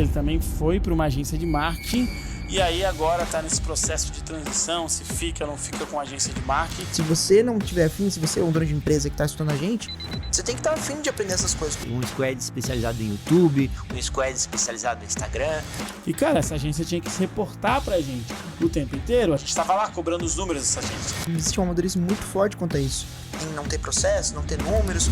ele também foi para uma agência de marketing e aí agora está nesse processo de transição, se fica ou não fica com a agência de marketing. Se você não tiver afim, se você é um dono de empresa que está estudando a gente, você tem que estar afim de aprender essas coisas. Um squad especializado em YouTube, um squad especializado no Instagram. E cara, essa agência tinha que se reportar pra gente o tempo inteiro. A gente estava lá cobrando os números dessa agência. Existe um amadorismo muito forte quanto a isso. Em não ter processo, não ter números.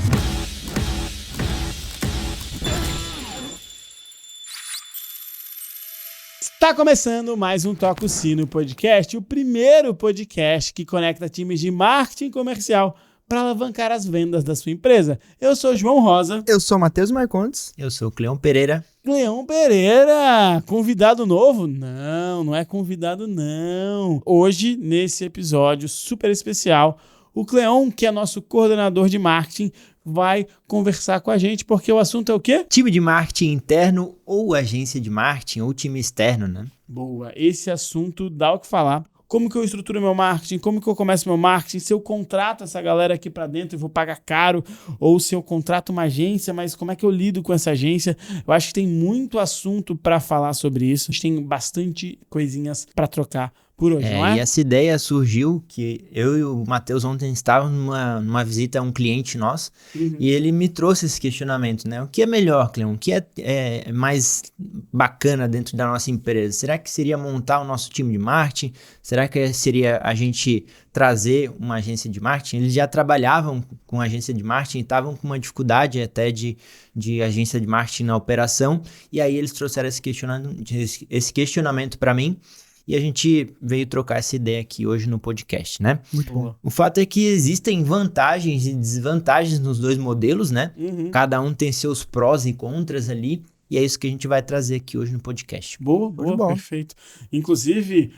Está começando mais um Toca o Sino podcast, o primeiro podcast que conecta times de marketing comercial para alavancar as vendas da sua empresa. Eu sou o João Rosa. Eu sou o Matheus Marcondes. Eu sou o Cleão Pereira. Cleão Pereira, convidado novo? Não é convidado não. Hoje, nesse episódio super especial, o Cleão, que é nosso coordenador de marketing, vai conversar com a gente, porque o assunto é o quê? Time de marketing interno ou agência de marketing ou time externo, né? Boa, esse assunto dá o que falar. Como que eu estruturo meu marketing? Como que eu começo meu marketing? Se eu contrato essa galera aqui para dentro e vou pagar caro, ou se eu contrato uma agência, mas como é que eu lido com essa agência? Eu acho que tem muito assunto para falar sobre isso. A gente tem bastante coisinhas para trocar por hoje, não é? E essa ideia surgiu que eu e o Matheus ontem estávamos numa visita a um cliente nosso e ele me trouxe esse questionamento, né? O que é melhor, Cleão? O que é mais bacana dentro da nossa empresa? Será que seria montar o nosso time de marketing? Será que seria a gente trazer uma agência de marketing? Eles já trabalhavam com agência de marketing e estavam com uma dificuldade até de agência de marketing na operação e aí eles trouxeram esse questionamento para mim. E a gente veio trocar essa ideia aqui hoje no podcast, né? Muito bom. O fato é que existem vantagens e desvantagens nos dois modelos, né? Cada um tem seus prós e contras ali. E é isso que a gente vai trazer aqui hoje no podcast. Boa, bom. Perfeito. Inclusive,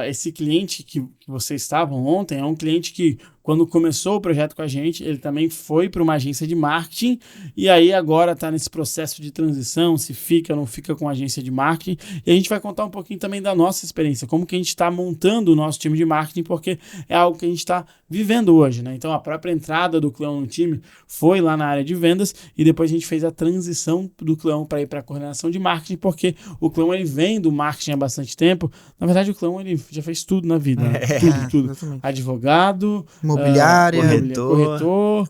esse cliente que vocês estavam ontem é um cliente que, quando começou o projeto com a gente, ele também foi para uma agência de marketing e aí agora está nesse processo de transição, se fica ou não fica com a agência de marketing. E a gente vai contar um pouquinho também da nossa experiência, como que a gente está montando o nosso time de marketing, porque é algo que a gente está vivendo hoje, né? Então, a própria entrada do Cleão no time foi lá na área de vendas e depois a gente fez a transição do Cleão para ir para a coordenação de marketing, porque o Cleão ele vem do marketing há bastante tempo. Na verdade, o Cleão ele já fez tudo na vida, né? Tudo. Exatamente. Advogado, Imobiliária, corretor,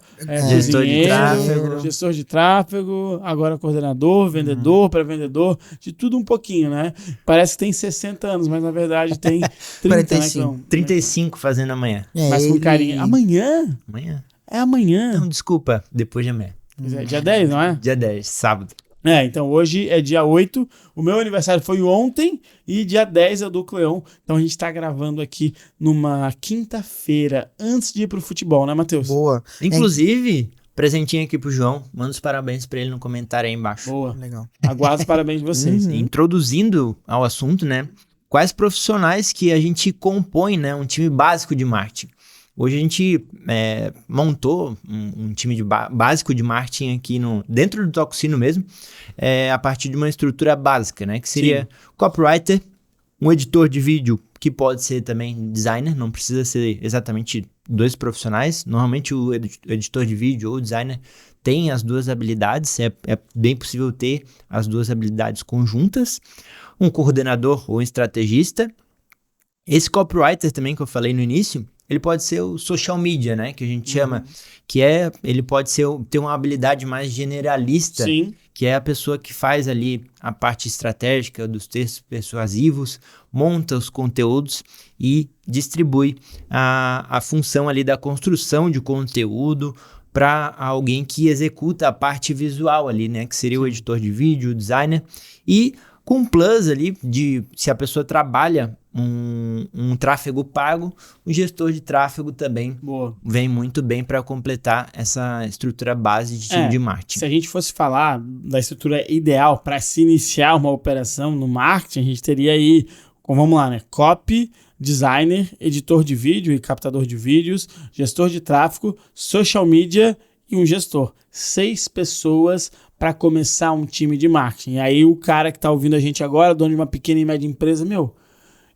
gestor de tráfego, agora coordenador, vendedor, pré-vendedor, de tudo um pouquinho, né? Parece que tem 60 anos, mas na verdade tem 30, 45. né? 35 fazendo amanhã. Mas com carinho. Amanhã? Amanhã? É amanhã. Não, desculpa, depois de amanhã. Dia 10, não é? Dia 10, sábado. Então hoje é dia 8, o meu aniversário foi ontem e dia 10 é o do Cleão. Então a gente tá gravando aqui numa quinta-feira, antes de ir pro futebol, né, Matheus? Boa. Inclusive, presentinho aqui pro João, manda os parabéns pra ele no comentário aí embaixo. Boa. Legal. Aguardo os parabéns de vocês. Introduzindo ao assunto, né? Quais profissionais que a gente compõe, né? Um time básico de marketing. Hoje a gente montou um time básico de marketing aqui dentro do Toca o Sino mesmo, a partir de uma estrutura básica, né? Que seria copywriter, um editor de vídeo, que pode ser também designer, não precisa ser exatamente dois profissionais. Normalmente o editor de vídeo ou designer tem as duas habilidades, é bem possível ter as duas habilidades conjuntas. Um coordenador ou um estrategista. Esse copywriter também que eu falei no início, ele pode ser o social media, né? Que a gente chama, ele pode ter uma habilidade mais generalista, Sim. que é a pessoa que faz ali a parte estratégica dos textos persuasivos, monta os conteúdos e distribui a função ali da construção de conteúdo para alguém que executa a parte visual ali, né? Que seria o editor de vídeo, o designer. E com plus ali, se a pessoa trabalha um tráfego pago, o gestor de tráfego também vem muito bem para completar essa estrutura base de time de marketing. Se a gente fosse falar da estrutura ideal para se iniciar uma operação no marketing, a gente teria aí, vamos lá, né? Copy, designer, editor de vídeo e captador de vídeos, gestor de tráfego, social media e um gestor. 6 pessoas para começar um time de marketing. E aí o cara que está ouvindo a gente agora, dono de uma pequena e média empresa,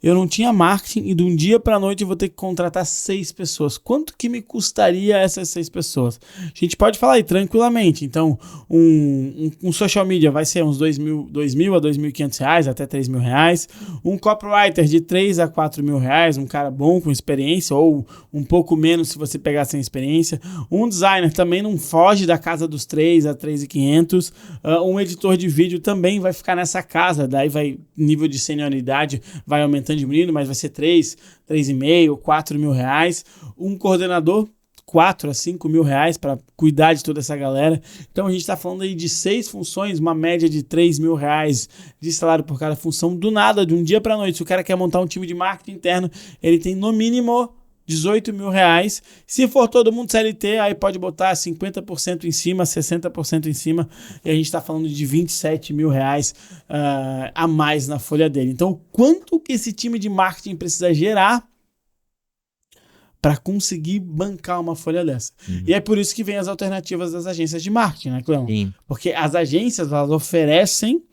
eu não tinha marketing e de um dia para a noite eu vou ter que contratar 6 pessoas. Quanto que me custaria essas 6 pessoas? A gente pode falar aí tranquilamente. Então, um social media vai ser uns R$2.000 a R$2.500, até R$3.000. Um copywriter de R$3.000 a R$4.000, um cara bom com experiência, ou um pouco menos se você pegar sem experiência. Um designer também não foge da casa dos R$3.000 a R$3.500. Um editor de vídeo também vai ficar nessa casa, daí vai, nível de senioridade vai aumentando, diminuindo, mas vai ser R$3.500, R$4.000. Um coordenador, R$4.000 a R$5.000 para cuidar de toda essa galera. Então a gente está falando aí de 6 funções, uma média de R$3.000 de salário por cada função, do nada, de um dia para a noite. Se o cara quer montar um time de marketing interno, ele tem no mínimo R$18.000. Se for todo mundo CLT, aí pode botar 50% em cima, 60% em cima, e a gente está falando de R$27.000 a mais na folha dele. Então, quanto que esse time de marketing precisa gerar para conseguir bancar uma folha dessa? E é por isso que vem as alternativas das agências de marketing, né, Cleão? Sim. Porque as agências, elas oferecem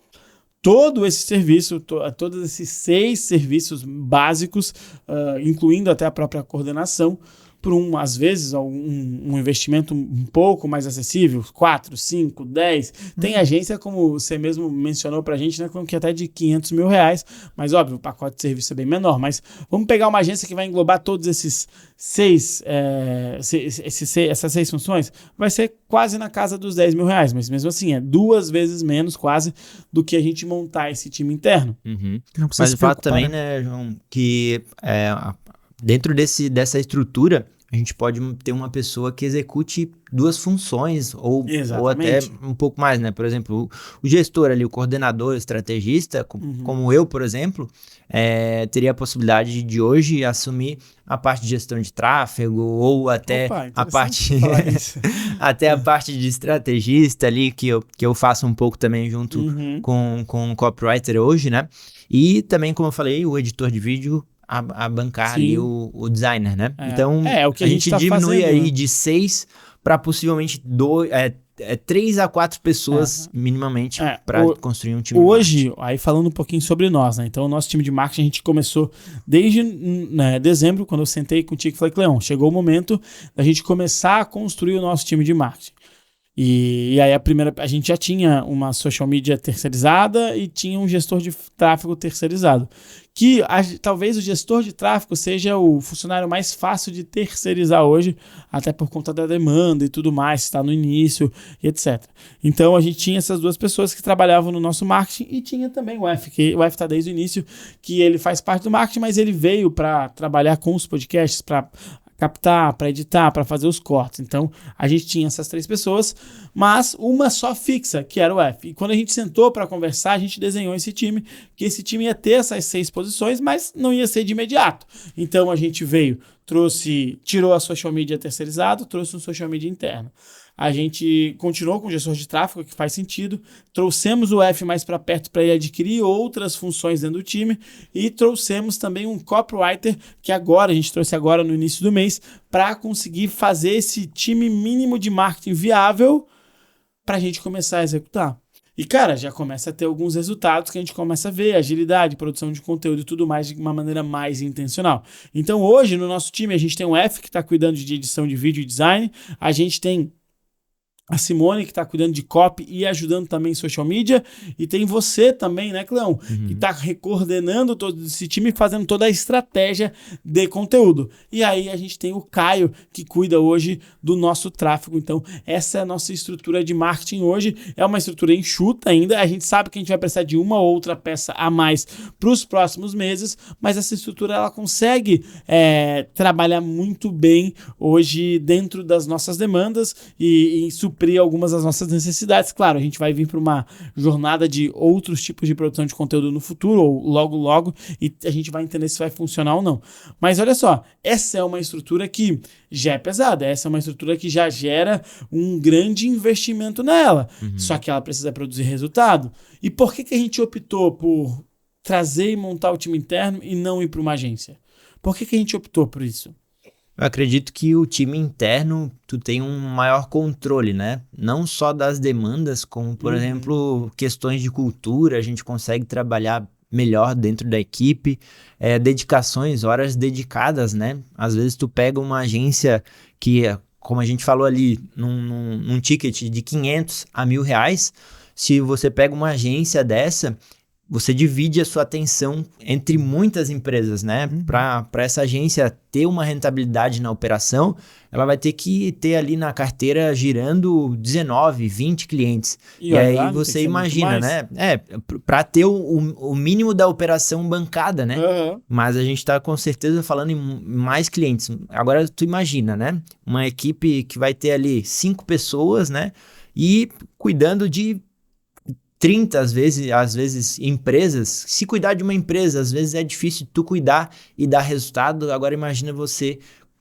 todo esse serviço, todos esses 6 serviços básicos, incluindo até a própria coordenação, por às vezes, um investimento um pouco mais acessível, 4, 5, 10. Tem agência, como você mesmo mencionou pra gente, né, que até de R$500.000, mas óbvio, o pacote de serviço é bem menor. Mas vamos pegar uma agência que vai englobar todos essas 6 funções, vai ser quase na casa dos R$10.000, mas mesmo assim, é 2 vezes menos quase do que a gente montar esse time interno. Mas o fato também, né, João, que dentro dessa estrutura, a gente pode ter uma pessoa que execute 2 funções ou até um pouco mais, né? Por exemplo, o gestor ali, o coordenador, o estrategista, como eu, por exemplo, teria a possibilidade de hoje assumir a parte de gestão de tráfego ou até a parte até a parte de estrategista ali, que eu faço um pouco também junto com o copywriter hoje, né? E também, como eu falei, o editor de vídeo, a bancar ali o designer, né? Então, o que a gente tá diminui fazendo, aí né? de 6 para possivelmente 3 a 4 pessoas minimamente para construir um time. Hoje, aí falando um pouquinho sobre nós, né? Então, o nosso time de marketing, a gente começou desde dezembro, quando eu sentei contigo e falei, Cleão, chegou o momento da gente começar a construir o nosso time de marketing. E aí a gente já tinha uma social media terceirizada e tinha um gestor de tráfego terceirizado. Que talvez o gestor de tráfego seja o funcionário mais fácil de terceirizar hoje, até por conta da demanda e tudo mais, está no início e etc. Então a gente tinha essas 2 pessoas que trabalhavam no nosso marketing e tinha também o F, que o F está desde o início, que ele faz parte do marketing, mas ele veio para trabalhar com os podcasts, para captar, para editar, para fazer os cortes. Então, a gente tinha essas 3 pessoas, mas uma só fixa, que era o F. E quando a gente sentou para conversar, a gente desenhou esse time, que esse time ia ter essas 6 posições, mas não ia ser de imediato. Então, a gente tirou a social media terceirizado, trouxe um social media interno. A gente continuou com o gestor de tráfego, que faz sentido, trouxemos o F mais para perto para ele adquirir outras funções dentro do time e trouxemos também um copywriter, que a gente trouxe agora no início do mês, para conseguir fazer esse time mínimo de marketing viável para a gente começar a executar. E, cara, já começa a ter alguns resultados que a gente começa a ver, agilidade, produção de conteúdo e tudo mais de uma maneira mais intencional. Então, hoje, no nosso time, a gente tem um F que está cuidando de edição de vídeo e design, a gente tem a Simone, que está cuidando de copy e ajudando também em social media. E tem você também, né, Cleão? Que está coordenando todo esse time e fazendo toda a estratégia de conteúdo. E aí a gente tem o Caio, que cuida hoje do nosso tráfego. Então, essa é a nossa estrutura de marketing hoje. É uma estrutura enxuta ainda. A gente sabe que a gente vai precisar de uma ou outra peça a mais para os próximos meses, mas essa estrutura ela consegue trabalhar muito bem hoje dentro das nossas demandas e suprir algumas das nossas necessidades. Claro, a gente vai vir para uma jornada de outros tipos de produção de conteúdo no futuro, ou logo, e a gente vai entender se vai funcionar ou não. Mas olha só, essa é uma estrutura que já é pesada, essa é uma estrutura que já gera um grande investimento nela, só que ela precisa produzir resultado. E por que a gente optou por trazer e montar o time interno e não ir para uma agência? Por que a gente optou por isso? Eu acredito que o time interno, tu tem um maior controle, né? Não só das demandas, como, por exemplo, questões de cultura, a gente consegue trabalhar melhor dentro da equipe, dedicações, horas dedicadas, né? Às vezes tu pega uma agência que, como a gente falou ali, num ticket de 500 a R$ 1.000, se você pega uma agência dessa, você divide a sua atenção entre muitas empresas, né? Para essa agência ter uma rentabilidade na operação, ela vai ter que ter ali na carteira girando 19, 20 clientes. E aí você imagina, né? Para ter o mínimo da operação bancada, né? Mas a gente está com certeza falando em mais clientes. Agora tu imagina, né? Uma equipe que vai ter ali 5 pessoas, né? E cuidando de 30, às vezes, empresas. Se cuidar de uma empresa, às vezes é difícil tu cuidar e dar resultado. Agora imagina você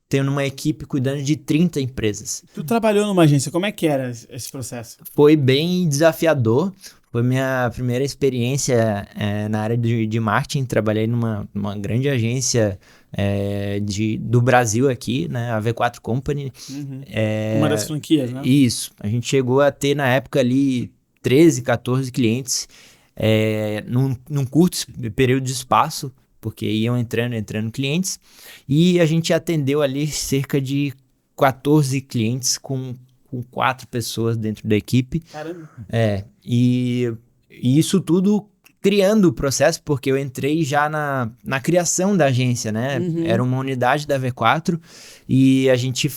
tendo uma equipe cuidando de 30 empresas. Tu trabalhou numa agência, como é que era esse processo? Foi bem desafiador. Foi minha primeira experiência na área de marketing. Trabalhei numa grande agência do Brasil aqui, né? A V4 Company. Uma das franquias, né? Isso. A gente chegou a ter na época ali 13, 14 clientes num curto período de espaço, porque iam entrando clientes, e a gente atendeu ali cerca de 14 clientes com 4 pessoas dentro da equipe. Caramba! E isso tudo criando o processo, porque eu entrei já na criação da agência, né? Era uma unidade da V4 e a gente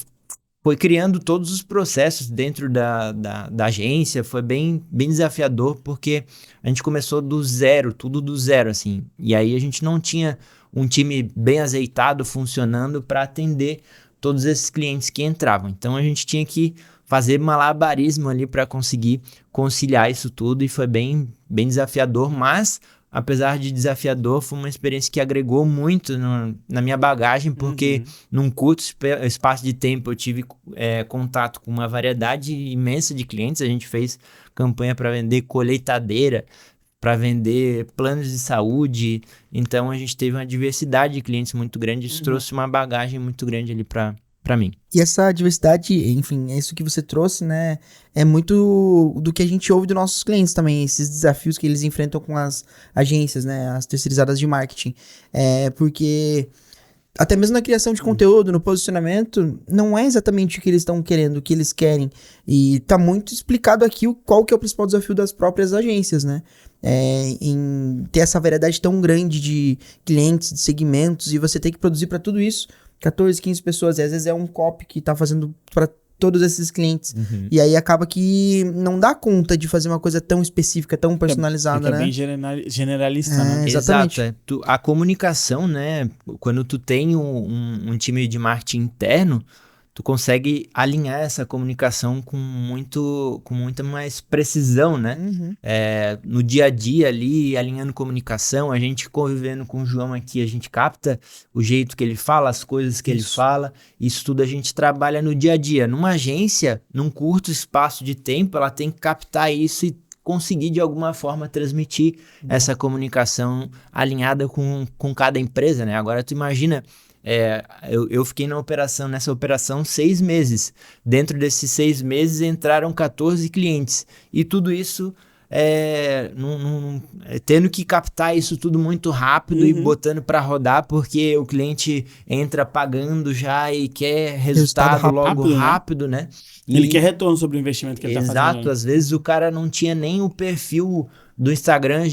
foi criando todos os processos dentro da agência. Foi bem desafiador, porque a gente começou do zero, tudo do zero, assim. E aí a gente não tinha um time bem azeitado, funcionando para atender todos esses clientes que entravam. Então a gente tinha que fazer malabarismo ali para conseguir conciliar isso tudo, e foi bem desafiador, mas apesar de desafiador, foi uma experiência que agregou muito na minha bagagem, porque num curto espaço de tempo eu tive contato com uma variedade imensa de clientes. A gente fez campanha para vender colheitadeira, para vender planos de saúde, então a gente teve uma diversidade de clientes muito grande. Isso trouxe uma bagagem muito grande ali para mim. E essa diversidade, enfim, é isso que você trouxe, né? É muito do que a gente ouve dos nossos clientes também, esses desafios que eles enfrentam com as agências, né? As terceirizadas de marketing. Porque até mesmo na criação de conteúdo, no posicionamento, não é exatamente o que eles estão querendo, o que eles querem. E tá muito explicado aqui qual que é o principal desafio das próprias agências, né? Em ter essa variedade tão grande de clientes, de segmentos, e você ter que produzir para tudo isso 14, 15 pessoas, e às vezes é um copy que tá fazendo para todos esses clientes. E aí acaba que não dá conta de fazer uma coisa tão específica, tão personalizada, né? É bem generalista, né? Exatamente. Exato. A comunicação, né? Quando tu tem um time de marketing interno, tu consegue alinhar essa comunicação com muita mais precisão, né? No dia a dia ali, alinhando comunicação, a gente convivendo com o João aqui, a gente capta o jeito que ele fala, as coisas que ele fala. Isso tudo a gente trabalha no dia a dia. Numa agência, num curto espaço de tempo, ela tem que captar isso e conseguir de alguma forma transmitir essa comunicação alinhada com cada empresa, né? Agora tu imagina, eu fiquei nessa operação 6 meses. Dentro desses 6 meses entraram 14 clientes. E tudo isso tendo que captar isso tudo muito rápido e botando para rodar, porque o cliente entra pagando já e quer resultado logo rápido, né? Ele quer retorno sobre o investimento que ele tá fazendo. Exato, às vezes o cara não tinha nem o perfil do Instagram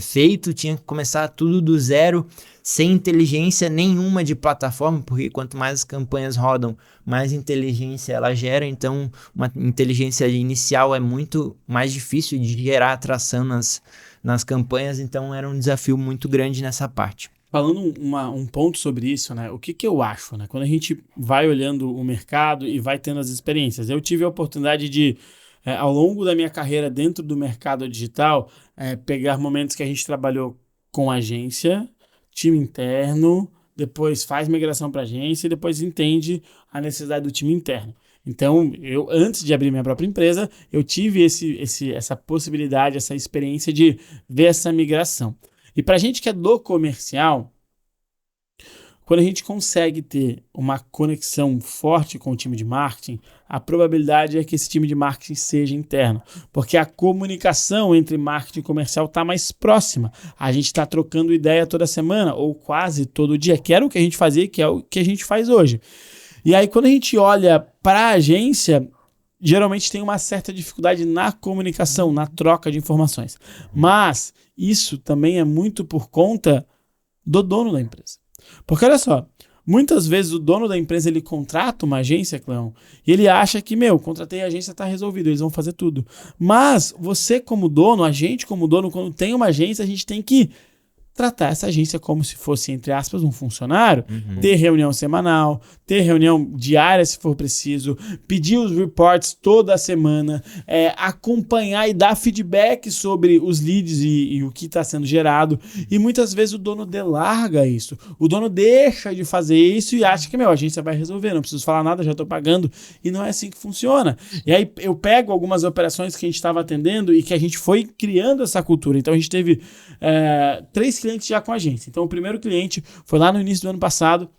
feito, tinha que começar tudo do zero, sem inteligência nenhuma de plataforma, porque quanto mais as campanhas rodam, mais inteligência ela gera. Então uma inteligência inicial é muito mais difícil de gerar atração nas campanhas, então era um desafio muito grande nessa parte. Falando um ponto sobre isso, né? O que eu acho, né? Quando a gente vai olhando o mercado e vai tendo as experiências, eu tive a oportunidade de, ao longo da minha carreira dentro do mercado digital, pegar momentos que a gente trabalhou com agência, time interno, depois faz migração para agência e depois entende a necessidade do time interno. Então, antes de abrir minha própria empresa, eu tive essa possibilidade, essa experiência de ver essa migração. E para a gente que é do comercial, quando a gente consegue ter uma conexão forte com o time de marketing, a probabilidade é que esse time de marketing seja interno, porque a comunicação entre marketing e comercial está mais próxima. A gente está trocando ideia toda semana, ou quase todo dia, que era o que a gente fazia, que é o que a gente faz hoje. E aí, quando a gente olha para a agência, geralmente tem uma certa dificuldade na comunicação, na troca de informações. Mas isso também é muito por conta do dono da empresa. Porque olha só, muitas vezes o dono da empresa ele contrata uma agência, Cleão, e ele acha que, contratei a agência, tá resolvido, eles vão fazer tudo. Mas você como dono, a gente como dono, quando tem uma agência, a gente tem que tratar essa agência como se fosse, entre aspas, um funcionário, ter reunião semanal, ter reunião diária se for preciso, pedir os reports toda semana, acompanhar e dar feedback sobre os leads e o que está sendo gerado. E muitas vezes o dono delarga isso. O dono deixa de fazer isso e acha que, a agência vai resolver, não preciso falar nada, já estou pagando. E não é assim que funciona. E aí eu pego algumas operações que a gente estava atendendo e que a gente foi criando essa cultura. Então a gente teve 3 clientes já com a agência. Então o primeiro cliente foi lá no início do ano passado.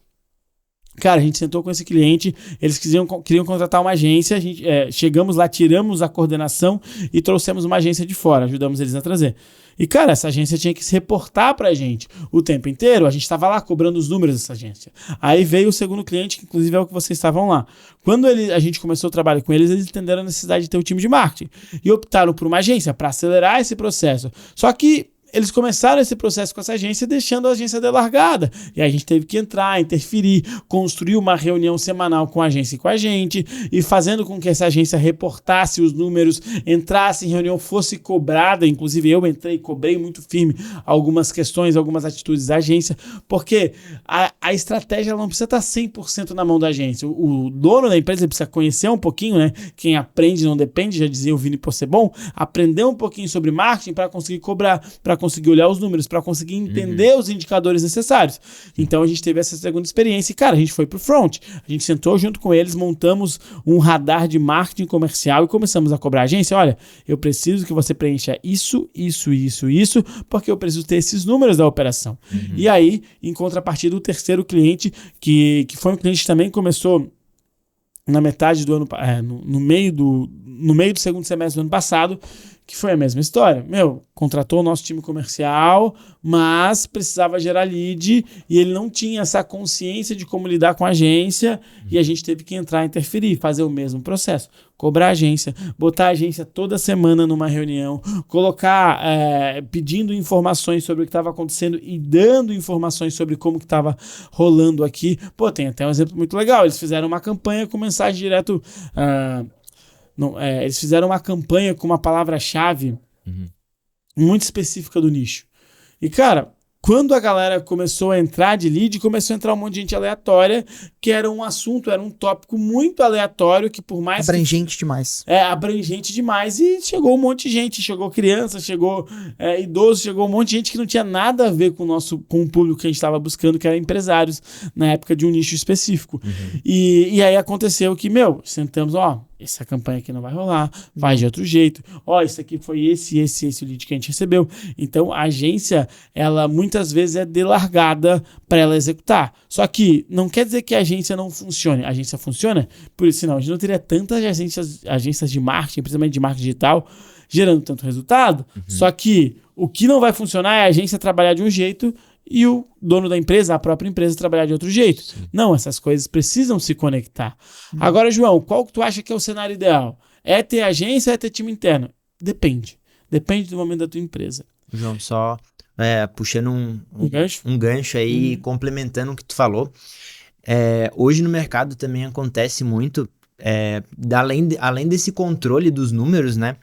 Cara, a gente sentou com esse cliente, eles queriam contratar uma agência, a gente, chegamos lá, tiramos a coordenação e trouxemos uma agência de fora, ajudamos eles a trazer. E, cara, essa agência tinha que se reportar pra gente o tempo inteiro, a gente estava lá cobrando os números dessa agência. Aí veio o segundo cliente, que inclusive é o que vocês estavam lá. Quando a gente começou o trabalho com eles entenderam a necessidade de ter um time de marketing e optaram por uma agência para acelerar esse processo. Só que eles começaram esse processo com essa agência deixando a agência delargada. E aí a gente teve que entrar, interferir, construir uma reunião semanal com a agência e com a gente, e fazendo com que essa agência reportasse os números, entrasse em reunião, fosse cobrada. Inclusive eu entrei e cobrei muito firme algumas questões, algumas atitudes da agência, porque a estratégia ela não precisa estar 100% na mão da agência. O dono da empresa precisa conhecer um pouquinho, né? Quem aprende não depende, já dizia o Vini Possebon, aprender um pouquinho sobre marketing para conseguir cobrar, para conseguir olhar os números, para conseguir entender os indicadores necessários. Então a gente teve essa segunda experiência e, cara, a gente foi pro front. A gente sentou junto com eles, montamos um radar de marketing comercial e começamos a cobrar a agência. Olha, eu preciso que você preencha isso, porque eu preciso ter esses números da operação. E aí, em contrapartida, o terceiro cliente, que foi um cliente que também começou na metade do ano, no meio do segundo semestre do ano passado, que foi a mesma história. Contratou o nosso time comercial, mas precisava gerar lead e ele não tinha essa consciência de como lidar com a agência e a gente teve que entrar, interferir, fazer o mesmo processo. Cobrar a agência, botar a agência toda semana numa reunião, colocar, pedindo informações sobre o que estava acontecendo e dando informações sobre como que estava rolando aqui. Tem até um exemplo muito legal. Eles fizeram uma campanha com mensagem direto... eles fizeram uma campanha com uma palavra-chave muito específica do nicho. E, cara, quando a galera começou a entrar de lead, começou a entrar um monte de gente aleatória, que era um assunto, era um tópico muito aleatório, que por mais... Abrangente demais. Abrangente demais. E chegou um monte de gente, chegou criança, chegou idoso, chegou um monte de gente que não tinha nada a ver com o público que a gente estava buscando, que era empresários, na época de um nicho específico. E aí aconteceu que, sentamos, essa campanha aqui não vai rolar, faz de outro jeito. Isso aqui foi esse lead que a gente recebeu. Então, a agência, ela muitas vezes é delargada para ela executar. Só que não quer dizer que a agência não funcione. A agência funciona, por isso senão a gente não teria tantas agências de marketing, principalmente de marketing digital, gerando tanto resultado. Só que o que não vai funcionar é a agência trabalhar de um jeito e o dono da empresa, a própria empresa, trabalhar de outro jeito. Sim. Não, essas coisas precisam se conectar. Agora, João, qual que tu acha que é o cenário ideal? É ter agência ou é ter time interno? Depende. Depende do momento da tua empresa. João, só puxando um gancho aí, complementando o que tu falou. Hoje no mercado também acontece muito, além desse controle dos números, né?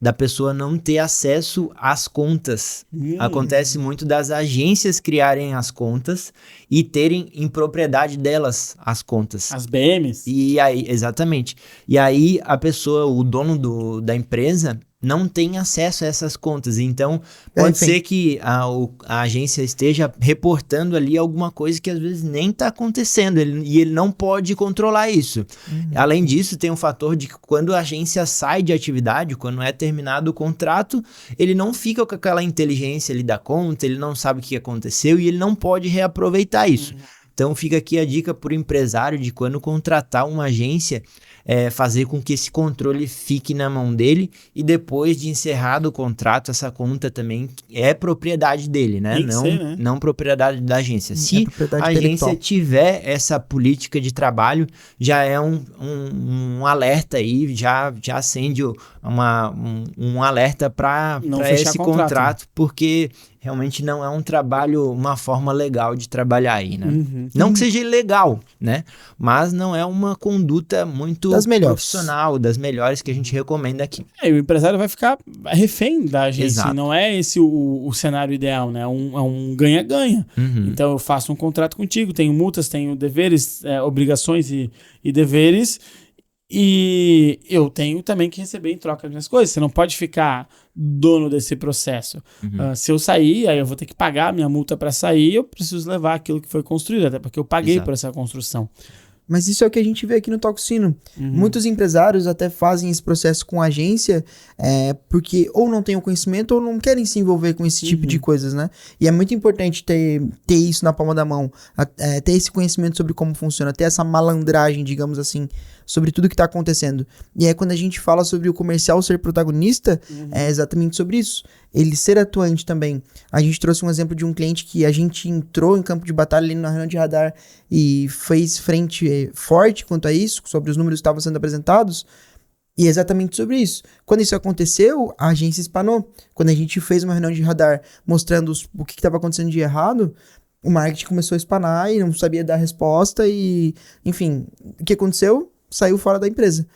Da pessoa não ter acesso às contas. Acontece muito das agências criarem as contas e terem em propriedade delas as contas. As BMs. E aí, exatamente. E aí a pessoa, o dono da empresa, não tem acesso a essas contas. Então, pode ser que a agência esteja reportando ali alguma coisa que às vezes nem está acontecendo. E ele não pode controlar isso. Além disso, tem um fator de que quando a agência sai de atividade, quando é terminado o contrato, ele não fica com aquela inteligência ali da conta, ele não sabe o que aconteceu e ele não pode reaproveitar isso. Então fica aqui a dica para o empresário de quando contratar uma agência, fazer com que esse controle fique na mão dele e depois de encerrado o contrato, essa conta também é propriedade dele, né? Tem que ser, né? Não propriedade da agência. Se a agência tiver essa política de trabalho, já é um alerta aí, já acende um alerta para esse contrato, porque realmente não é um trabalho, uma forma legal de trabalhar aí, né? Não que seja ilegal, né? Mas não é uma conduta muito profissional, das melhores que a gente recomenda aqui. O empresário vai ficar refém da agência. Exato. Não é esse o cenário ideal, né? É um ganha-ganha. Então eu faço um contrato contigo, tenho multas, tenho deveres, obrigações e deveres. E eu tenho também que receber em troca as minhas coisas. Você não pode ficar dono desse processo. Se eu sair, aí eu vou ter que pagar a minha multa para sair, eu preciso levar aquilo que foi construído, até porque eu paguei por essa construção. Mas isso é o que a gente vê aqui no Toxino. Muitos empresários até fazem esse processo com a agência porque ou não têm o conhecimento ou não querem se envolver com esse tipo de coisas, né? E é muito importante ter isso na palma da mão, ter esse conhecimento sobre como funciona, ter essa malandragem, digamos assim, sobre tudo que está acontecendo. E aí quando a gente fala sobre o comercial ser protagonista, é exatamente sobre isso. Ele ser atuante também. A gente trouxe um exemplo de um cliente que a gente entrou em campo de batalha ali na reunião de radar e fez frente forte quanto a isso, sobre os números que estavam sendo apresentados, e exatamente sobre isso. Quando isso aconteceu, a agência espanou. Quando a gente fez uma reunião de radar mostrando o que estava acontecendo de errado, o marketing começou a espanar e não sabia dar resposta e, enfim, o que aconteceu? Saiu fora da empresa.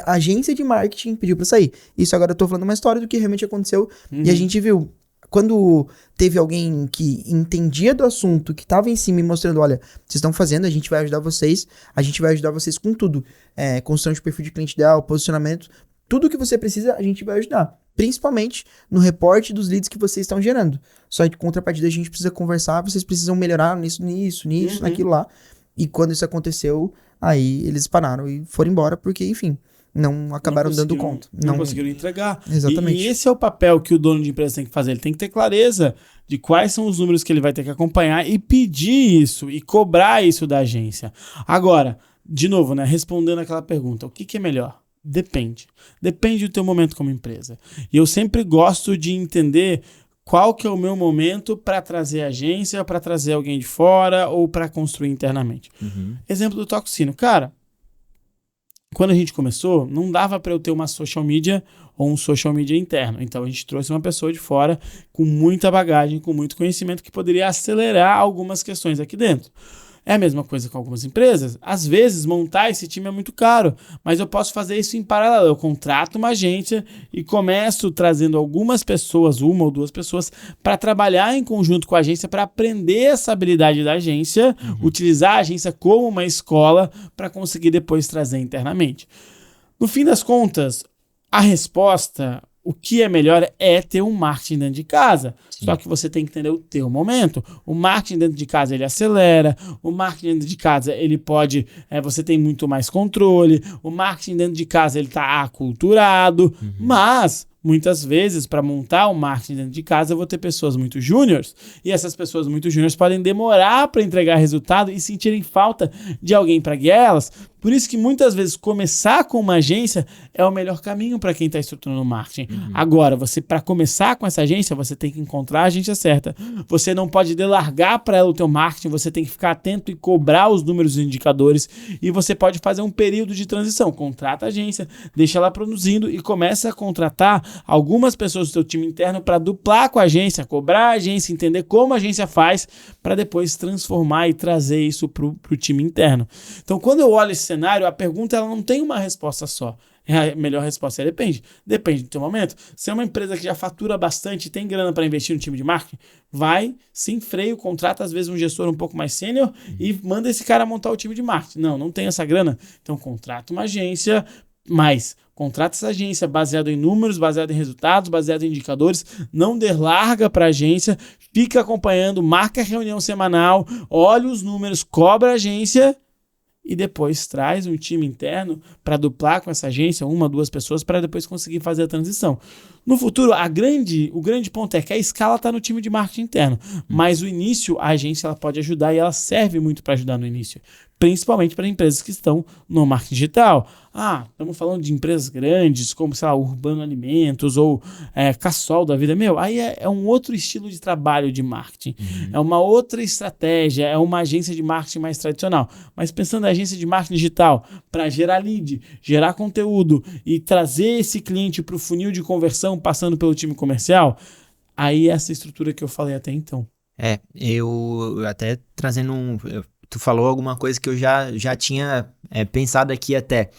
A agência de marketing pediu para sair. Isso agora eu tô falando uma história do que realmente aconteceu e a gente viu. Quando teve alguém que entendia do assunto, que estava em cima e mostrando, olha, vocês estão fazendo, a gente vai ajudar vocês com tudo. Construção de perfil de cliente ideal, posicionamento, tudo que você precisa, a gente vai ajudar. Principalmente no reporte dos leads que vocês estão gerando. Só que contrapartida a gente precisa conversar, vocês precisam melhorar nisso, naquilo lá. E quando isso aconteceu, aí eles pararam e foram embora, porque, enfim, não acabaram dando conta. Não conseguiram entregar. Exatamente. E esse é o papel que o dono de empresa tem que fazer. Ele tem que ter clareza de quais são os números que ele vai ter que acompanhar e pedir isso, e cobrar isso da agência. Agora, de novo, né, respondendo aquela pergunta, o que é melhor? Depende. Depende do teu momento como empresa. E eu sempre gosto de entender qual que é o meu momento para trazer agência, para trazer alguém de fora ou para construir internamente. Exemplo do Toxino. Cara, quando a gente começou, não dava para eu ter uma social media ou um social media interno. Então a gente trouxe uma pessoa de fora com muita bagagem, com muito conhecimento que poderia acelerar algumas questões aqui dentro. É a mesma coisa com algumas empresas. Às vezes, montar esse time é muito caro, mas eu posso fazer isso em paralelo. Eu contrato uma agência e começo trazendo algumas pessoas, uma ou duas pessoas, para trabalhar em conjunto com a agência, para aprender essa habilidade da agência, utilizar a agência como uma escola para conseguir depois trazer internamente. No fim das contas, a resposta... O que é melhor é ter um marketing dentro de casa. Sim. Só que você tem que entender o teu momento. O marketing dentro de casa, ele acelera. O marketing dentro de casa, ele pode... você tem muito mais controle. O marketing dentro de casa, ele está aculturado. Mas... muitas vezes, para montar um marketing dentro de casa, eu vou ter pessoas muito júniores, e essas pessoas muito júniores podem demorar para entregar resultado e sentirem falta de alguém para guiar elas. Por isso que muitas vezes começar com uma agência é o melhor caminho para quem está estruturando o marketing. Agora, para começar com essa agência, você tem que encontrar a agência certa. Você não pode delargar para ela o teu marketing, você tem que ficar atento e cobrar os números e indicadores, e você pode fazer um período de transição. Contrata a agência, deixa ela produzindo e começa a contratar algumas pessoas do seu time interno para duplar com a agência, cobrar a agência, entender como a agência faz, para depois transformar e trazer isso para o time interno. Então, quando eu olho esse cenário, a pergunta ela não tem uma resposta só. A melhor resposta é depende. Depende do teu momento. Se é uma empresa que já fatura bastante e tem grana para investir no time de marketing, vai, sem freio, contrata às vezes um gestor um pouco mais sênior e manda esse cara montar o time de marketing. Não tem essa grana. Então, contrata uma agência, mas contrata essa agência baseado em números, baseado em resultados, baseado em indicadores, não dê larga para a agência, fica acompanhando, marca reunião semanal, olha os números, cobra a agência e depois traz um time interno para duplar com essa agência, uma, duas pessoas, para depois conseguir fazer a transição. No futuro, o grande ponto é que a escala está no time de marketing interno, mas o início, a agência ela pode ajudar e ela serve muito para ajudar no início, principalmente para empresas que estão no marketing digital. Estamos falando de empresas grandes, como, sei lá, Urbano Alimentos ou Cassol da vida. Aí é um outro estilo de trabalho de marketing. É uma outra estratégia, é uma agência de marketing mais tradicional. Mas pensando em agência de marketing digital, para gerar lead, gerar conteúdo e trazer esse cliente para o funil de conversão passando pelo time comercial, aí é essa estrutura que eu falei até então. Eu até trazendo tu falou alguma coisa que eu já tinha pensado aqui até.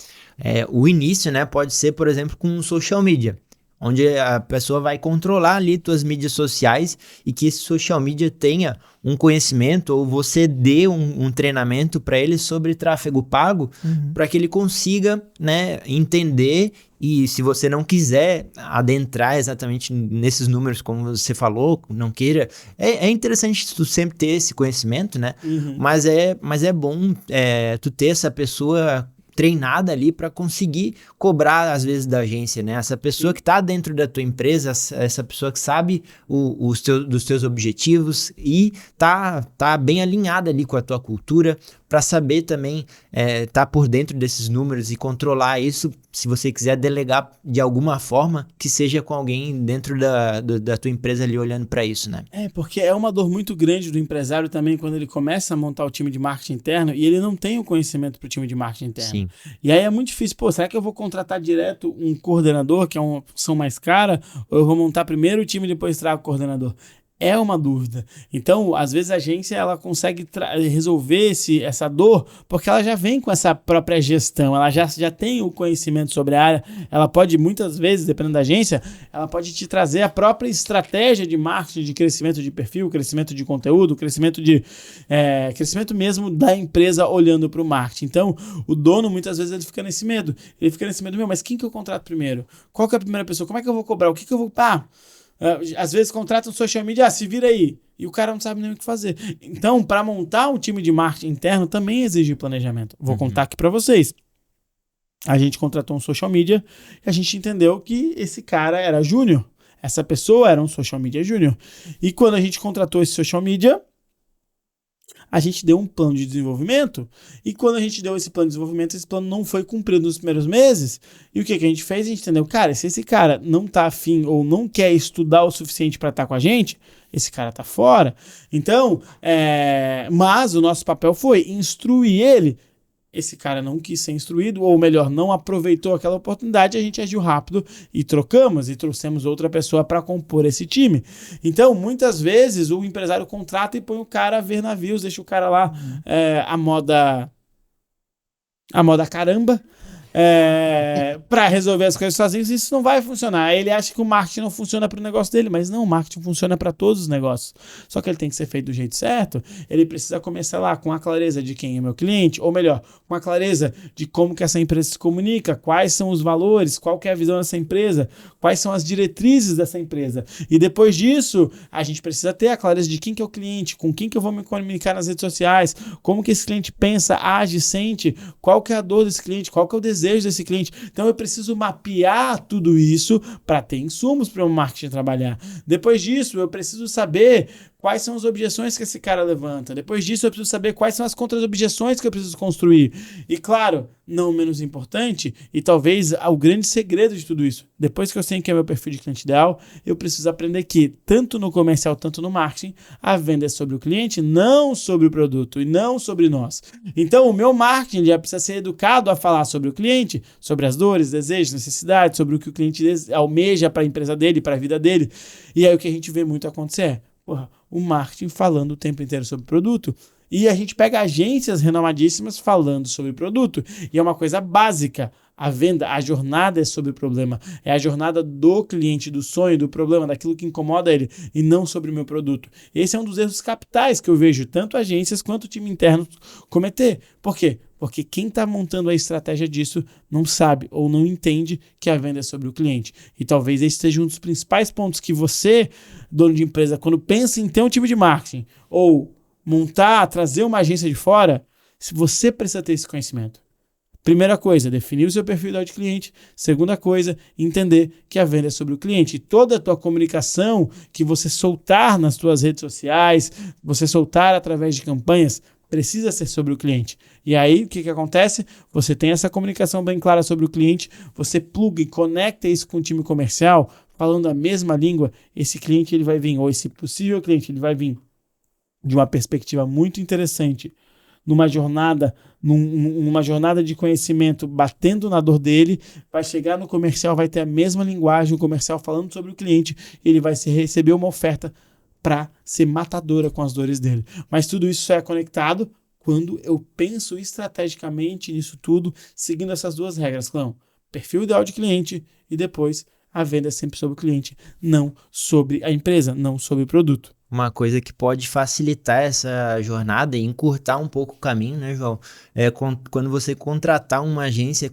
O início, né, pode ser, por exemplo, com social media, onde a pessoa vai controlar ali tuas mídias sociais e que esse social media tenha um conhecimento ou você dê um treinamento para ele sobre tráfego pago, para que ele consiga, né, entender. E se você não quiser adentrar exatamente nesses números, como você falou, não queira, é interessante tu sempre ter esse conhecimento, né? Mas é bom tu ter essa pessoa treinada ali para conseguir cobrar às vezes da agência, né? Essa pessoa que está dentro da tua empresa, essa pessoa que sabe dos teus objetivos e tá bem alinhada ali com a tua cultura, para saber também tá por dentro desses números e controlar isso, se você quiser delegar de alguma forma, que seja com alguém dentro da tua empresa ali olhando para isso, né? Porque é uma dor muito grande do empresário também quando ele começa a montar o time de marketing interno e ele não tem o conhecimento para o time de marketing interno. Sim. E aí é muito difícil, será que eu vou contratar direto um coordenador, que é uma opção mais cara, ou eu vou montar primeiro o time e depois trago o coordenador? É uma dúvida. Então, às vezes a agência ela consegue resolver essa dor porque ela já vem com essa própria gestão, ela já tem o conhecimento sobre a área, ela pode muitas vezes, dependendo da agência, ela pode te trazer a própria estratégia de marketing, de crescimento de perfil, crescimento de conteúdo, crescimento mesmo da empresa olhando para o marketing. Então, o dono muitas vezes ele fica nesse medo, mas quem que eu contrato primeiro? Qual que é a primeira pessoa? Como é que eu vou cobrar? O que que eu vou... às vezes contrata um social media, se vira aí, e o cara não sabe nem o que fazer. Então, para montar um time de marketing interno também exige planejamento. Vou contar aqui para vocês. A gente contratou um social media e a gente entendeu que esse cara era júnior. Essa pessoa era um social media júnior. E quando a gente contratou esse social media, a gente deu um plano de desenvolvimento, e quando a gente deu esse plano de desenvolvimento, esse plano não foi cumprido nos primeiros meses, e o que a gente fez? A gente entendeu, cara, se esse cara não tá afim ou não quer estudar o suficiente para estar com a gente, esse cara tá fora. Então, mas o nosso papel foi instruir ele. Esse cara não quis ser instruído, ou melhor, não aproveitou aquela oportunidade, a gente agiu rápido e trocamos e trouxemos outra pessoa para compor esse time. Então, muitas vezes, o empresário contrata e põe o cara a ver navios, deixa o cara lá a moda caramba, para resolver as coisas sozinhos. Isso não vai funcionar. Ele acha que o marketing não funciona para o negócio dele, mas não, o marketing funciona para todos os negócios. Só que ele tem que ser feito do jeito certo. Ele precisa começar lá com a clareza de quem é meu cliente, ou melhor, com a clareza de como que essa empresa se comunica, quais são os valores, qual que é a visão dessa empresa, quais são as diretrizes dessa empresa. E depois disso, a gente precisa ter a clareza de quem que é o cliente, com quem que eu vou me comunicar nas redes sociais, como que esse cliente pensa, age, sente, qual que é a dor desse cliente, qual que é o desejo desse cliente. Então eu preciso mapear tudo isso para ter insumos para o marketing trabalhar. Depois disso, eu preciso saber quais são as objeções que esse cara levanta. Depois disso, eu preciso saber quais são as contra-objeções que eu preciso construir. E claro, não menos importante, e talvez o grande segredo de tudo isso, depois que eu sei quem é meu perfil de cliente ideal, eu preciso aprender que, tanto no comercial, tanto no marketing, a venda é sobre o cliente, não sobre o produto e não sobre nós. Então, o meu marketing já precisa ser educado a falar sobre o cliente, sobre as dores, desejos, necessidades, sobre o que o cliente almeja para a empresa dele, para a vida dele. E aí o que a gente vê muito acontecer o marketing falando o tempo inteiro sobre produto. E a gente pega agências renomadíssimas falando sobre produto. E é uma coisa básica. A venda, a jornada é sobre o problema. É a jornada do cliente, do sonho, do problema, daquilo que incomoda ele, e não sobre o meu produto. Esse é um dos erros capitais que eu vejo tanto agências quanto o time interno cometer. Por quê? Porque quem está montando a estratégia disso não sabe ou não entende que a venda é sobre o cliente. E talvez esse seja um dos principais pontos que você, dono de empresa, quando pensa em ter um time de marketing ou montar, trazer uma agência de fora, se você precisa ter esse conhecimento. Primeira coisa, definir o seu perfil ideal de cliente. Segunda coisa, entender que a venda é sobre o cliente. E toda a tua comunicação que você soltar nas tuas redes sociais, você soltar através de campanhas, precisa ser sobre o cliente. E aí, o que acontece? Você tem essa comunicação bem clara sobre o cliente, você pluga e conecta isso com o time comercial, falando a mesma língua, esse cliente ele vai vir, ou esse possível cliente ele vai vir de uma perspectiva muito interessante, numa jornada de conhecimento, batendo na dor dele, vai chegar no comercial, vai ter a mesma linguagem, o comercial falando sobre o cliente, ele vai receber uma oferta para ser matadora com as dores dele. Mas tudo isso só é conectado quando eu penso estrategicamente nisso tudo, seguindo essas duas regras, Clão. Perfil ideal de cliente e depois a venda é sempre sobre o cliente, não sobre a empresa, não sobre o produto. Uma coisa que pode facilitar essa jornada e encurtar um pouco o caminho, né, João? É quando você contratar uma agência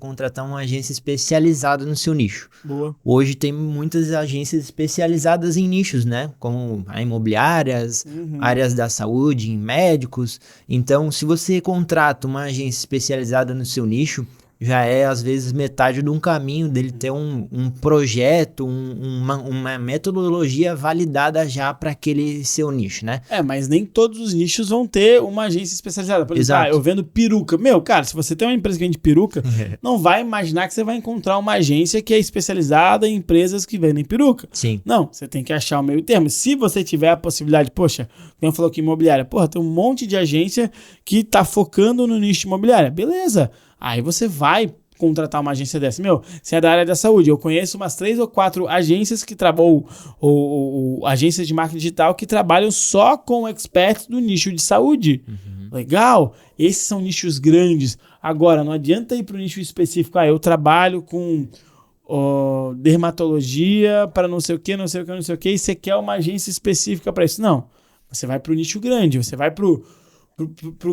especializada no seu nicho. Boa. Hoje tem muitas agências especializadas em nichos, né? Como imobiliárias, áreas da saúde, em médicos. Então, se você contrata uma agência especializada no seu nicho, já é, às vezes, metade de um caminho dele ter um projeto, uma metodologia validada já para aquele seu nicho, né? Mas nem todos os nichos vão ter uma agência especializada. Por exemplo, eu vendo peruca. Cara, se você tem uma empresa que vende peruca, não vai imaginar que você vai encontrar uma agência que é especializada em empresas que vendem peruca. Sim. Não, você tem que achar o meio termo. Se você tiver a possibilidade, poxa, como falou que imobiliária, tem um monte de agência que tá focando no nicho de imobiliária. Beleza. Aí você vai contratar uma agência dessa. Se é da área da saúde, eu conheço umas 3 ou 4 agências que trabalham, ou agências de marketing digital que trabalham só com experts do nicho de saúde. Legal? Esses são nichos grandes. Agora, não adianta ir para o nicho específico. Eu trabalho com dermatologia para não sei o que, e você quer uma agência específica para isso. Não. Você vai para o nicho grande, você vai pro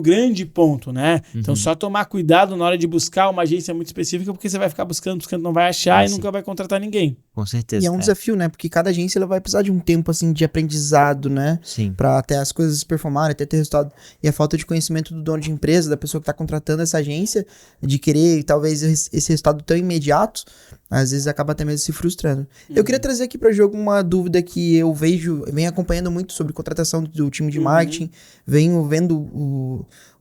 grande ponto, né? Então, só tomar cuidado na hora de buscar uma agência muito específica, porque você vai ficar buscando, não vai achar e nunca vai contratar ninguém. Com certeza. E é um desafio, né? Porque cada agência ela vai precisar de um tempo, assim, de aprendizado, né? Sim. Pra até as coisas se performarem, até ter resultado. E a falta de conhecimento do dono de empresa, da pessoa que tá contratando essa agência, de querer, talvez, esse resultado tão imediato, às vezes acaba até mesmo se frustrando. Eu queria trazer aqui para o jogo uma dúvida que eu venho acompanhando muito sobre contratação do time de marketing, venho vendo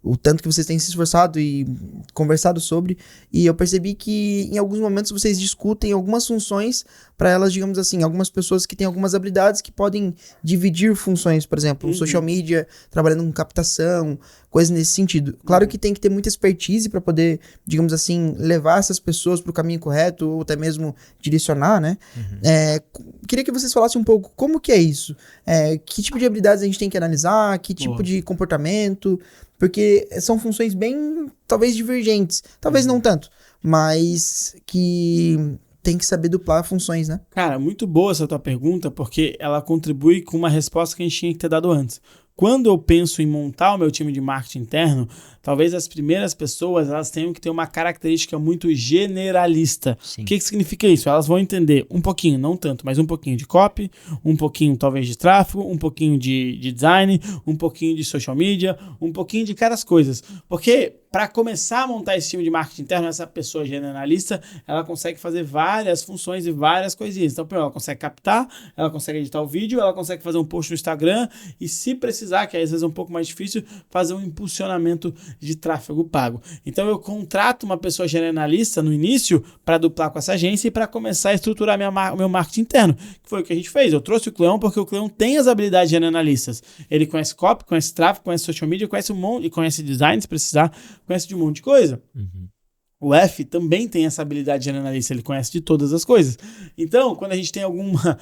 o tanto que vocês têm se esforçado e conversado sobre, e eu percebi que em alguns momentos vocês discutem algumas funções para elas, digamos assim, algumas pessoas que têm algumas habilidades que podem dividir funções, por exemplo, social media, trabalhando com captação, coisas nesse sentido. Claro que tem que ter muita expertise para poder, digamos assim, levar essas pessoas para o caminho correto ou até mesmo direcionar, né? Queria que vocês falassem um pouco como que é isso, que tipo de habilidades a gente tem que analisar, que tipo de comportamento, porque são funções bem, talvez, divergentes, talvez não tanto, mas que tem que saber duplar funções, né? Cara, muito boa essa tua pergunta, porque ela contribui com uma resposta que a gente tinha que ter dado antes. Quando eu penso em montar o meu time de marketing interno, talvez as primeiras pessoas elas tenham que ter uma característica muito generalista. Sim. O que significa isso? Elas vão entender um pouquinho, não tanto, mas um pouquinho de copy, um pouquinho talvez de tráfego, um pouquinho de design, um pouquinho de social media, um pouquinho de cada coisas. Porque para começar a montar esse time de marketing interno, essa pessoa generalista, ela consegue fazer várias funções e várias coisinhas. Então, ela consegue captar, ela consegue editar o vídeo, ela consegue fazer um post no Instagram e, se precisar, que às vezes é um pouco mais difícil, fazer um impulsionamento de tráfego pago. Então, eu contrato uma pessoa generalista no início para duplar com essa agência e para começar a estruturar meu marketing interno, que foi o que a gente fez. Eu trouxe o Cleon porque o Cleon tem as habilidades generalistas. Ele conhece copy, conhece tráfego, conhece social media, conhece um monte, e conhece design, se precisar, conhece de um monte de coisa. O F também tem essa habilidade generalista, ele conhece de todas as coisas. Então, quando a gente tem alguma...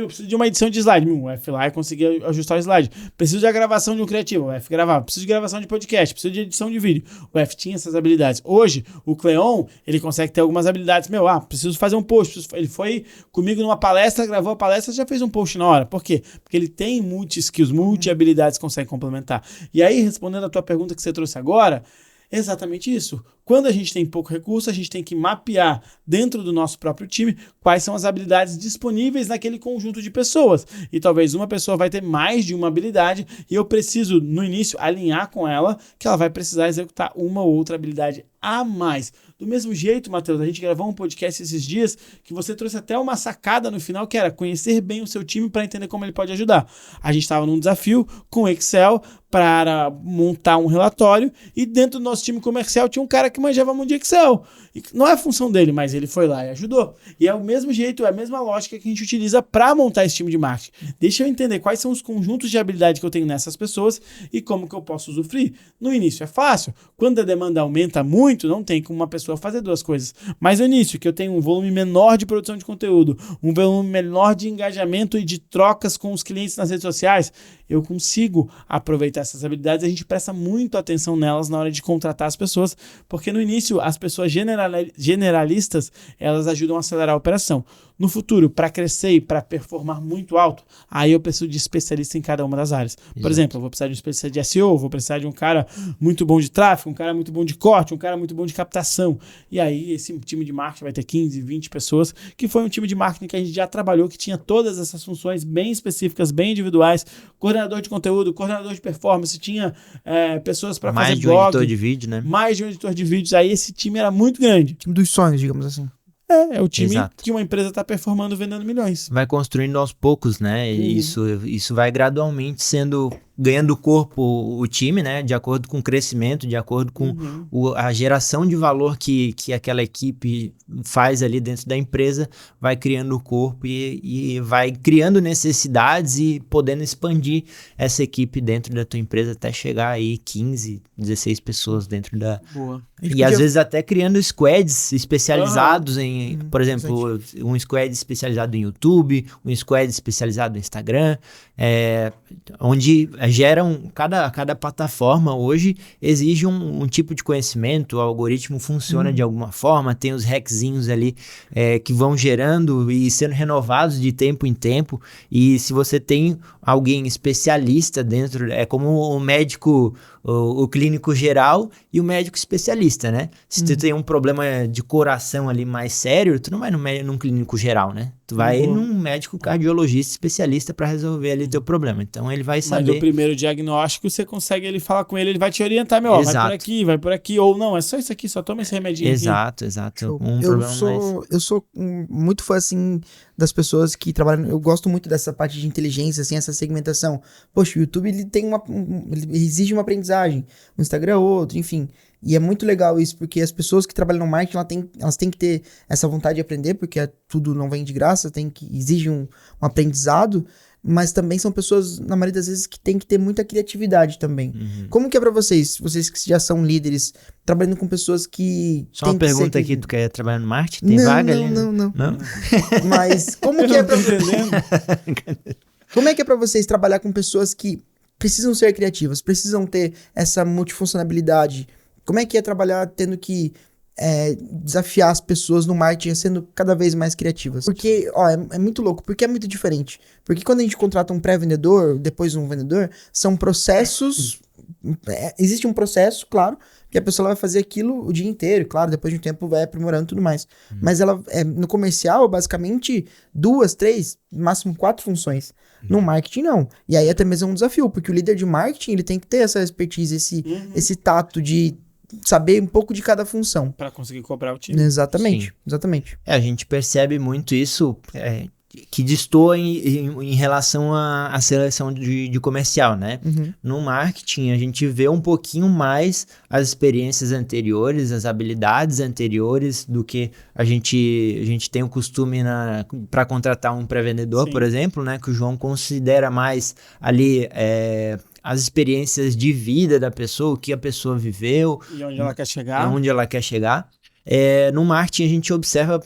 preciso de uma edição de slide. O F lá e conseguir ajustar o slide. Preciso de gravação de um criativo. O F gravava. Preciso de gravação de podcast. Preciso de edição de vídeo. O F tinha essas habilidades. Hoje, o Cleon, ele consegue ter algumas habilidades. Preciso fazer um post. Ele foi comigo numa palestra, gravou a palestra, já fez um post na hora. Por quê? Porque ele tem multi-skills, multi-habilidades que consegue complementar. E aí, respondendo a tua pergunta que você trouxe agora, Exatamente isso. Quando a gente tem pouco recurso, a gente tem que mapear dentro do nosso próprio time quais são as habilidades disponíveis naquele conjunto de pessoas. E talvez uma pessoa vai ter mais de uma habilidade e eu preciso, no início, alinhar com ela que ela vai precisar executar uma ou outra habilidade a mais. Do mesmo jeito, Matheus, a gente gravou um podcast esses dias que você trouxe até uma sacada no final, que era conhecer bem o seu time para entender como ele pode ajudar. A gente estava num desafio com Excel para montar um relatório e dentro do nosso time comercial tinha um cara que manjava muito de Excel. E não é a função dele, mas ele foi lá e ajudou. E é o mesmo jeito, é a mesma lógica que a gente utiliza para montar esse time de marketing. Deixa eu entender quais são os conjuntos de habilidade que eu tenho nessas pessoas e como que eu posso usufruir. No início é fácil. Quando a demanda aumenta muito, não tem como uma pessoa fazer duas coisas. Mas no início, que eu tenho um volume menor de produção de conteúdo, um volume menor de engajamento e de trocas com os clientes nas redes sociais, eu consigo aproveitar essas habilidades e a gente presta muito atenção nelas na hora de contratar as pessoas, porque no início as pessoas generalistas, elas ajudam a acelerar a operação. No futuro, para crescer e para performar muito alto, aí eu preciso de especialista em cada uma das áreas. Por exemplo, eu vou precisar de um especialista de SEO, vou precisar de um cara muito bom de tráfego, um cara muito bom de corte, um cara muito bom de captação. E aí esse time de marketing vai ter 15, 20 pessoas, que foi um time de marketing que a gente já trabalhou, que tinha todas essas funções bem específicas, bem individuais, coordenador de conteúdo, coordenador de performance, tinha pessoas para fazer blog. Mais de um editor de vídeo, né? Mais de um editor de vídeos. Aí esse time era muito grande. Time dos sonhos, digamos assim. É o time Exato. que uma empresa está performando vendendo milhões. Vai construindo aos poucos, né? Isso vai gradualmente ganhando corpo o time, né? De acordo com o crescimento, de acordo com a geração de valor que aquela equipe faz ali dentro da empresa, vai criando o corpo e vai criando necessidades e podendo expandir essa equipe dentro da tua empresa até chegar aí 15, 16 pessoas dentro da... Boa. E às vezes até criando squads especializados em, por exemplo, um squad especializado em YouTube, um squad especializado no Instagram, onde geram, cada plataforma hoje exige um tipo de conhecimento, o algoritmo funciona de alguma forma, tem os hackzinhos ali que vão gerando e sendo renovados de tempo em tempo, e se você tem alguém especialista dentro, é como o médico, o clínico geral e o médico especialista, né? Se tu tem um problema de coração ali mais sério, tu não vai num clínico geral, né? Tu vai num médico cardiologista especialista para resolver ali teu problema. Então ele vai saber... Mas o primeiro diagnóstico, você consegue ele falar com ele, ele vai te orientar, vai por aqui, ou não, é só isso aqui, só toma esse remedinho Exato. Eu sou muito fã, assim, das pessoas que trabalham, eu gosto muito dessa parte de inteligência, assim, essa segmentação. Poxa, o YouTube, ele tem ele exige uma aprendizagem, o Instagram é outro, enfim. E é muito legal isso, porque as pessoas que trabalham no marketing, elas têm que ter essa vontade de aprender, porque tudo não vem de graça, exige um aprendizado, mas também são pessoas, na maioria das vezes, que tem que ter muita criatividade também. Como que é pra vocês que já são líderes, trabalhando com pessoas que... Só uma pergunta aqui, tu quer trabalhar no marketing? Tem vaga ali? Não. Mas como que é pra... Como é que é pra vocês trabalhar com pessoas que precisam ser criativas, precisam ter essa multifuncionalidade? Como é que é trabalhar tendo que desafiar as pessoas no marketing sendo cada vez mais criativas? Porque, é muito louco, porque é muito diferente. Porque quando a gente contrata um pré-vendedor, depois um vendedor, são processos... existe um processo, claro, que a pessoa vai fazer aquilo o dia inteiro, claro, depois de um tempo vai aprimorando e tudo mais. Mas ela, no comercial, basicamente, 2, 3, máximo 4 funções. No marketing, não. E aí até mesmo é um desafio, porque o líder de marketing, ele tem que ter essa expertise, esse tato de saber um pouco de cada função. Para conseguir cobrar o time. Exatamente. A gente percebe muito isso, que destoa em relação à seleção de comercial, né? No marketing, a gente vê um pouquinho mais as experiências anteriores, as habilidades anteriores do que a gente tem o costume para contratar um pré-vendedor, por exemplo, né? Que o João considera mais ali... as experiências de vida da pessoa, o que a pessoa viveu. E onde ela quer chegar. No marketing a gente observa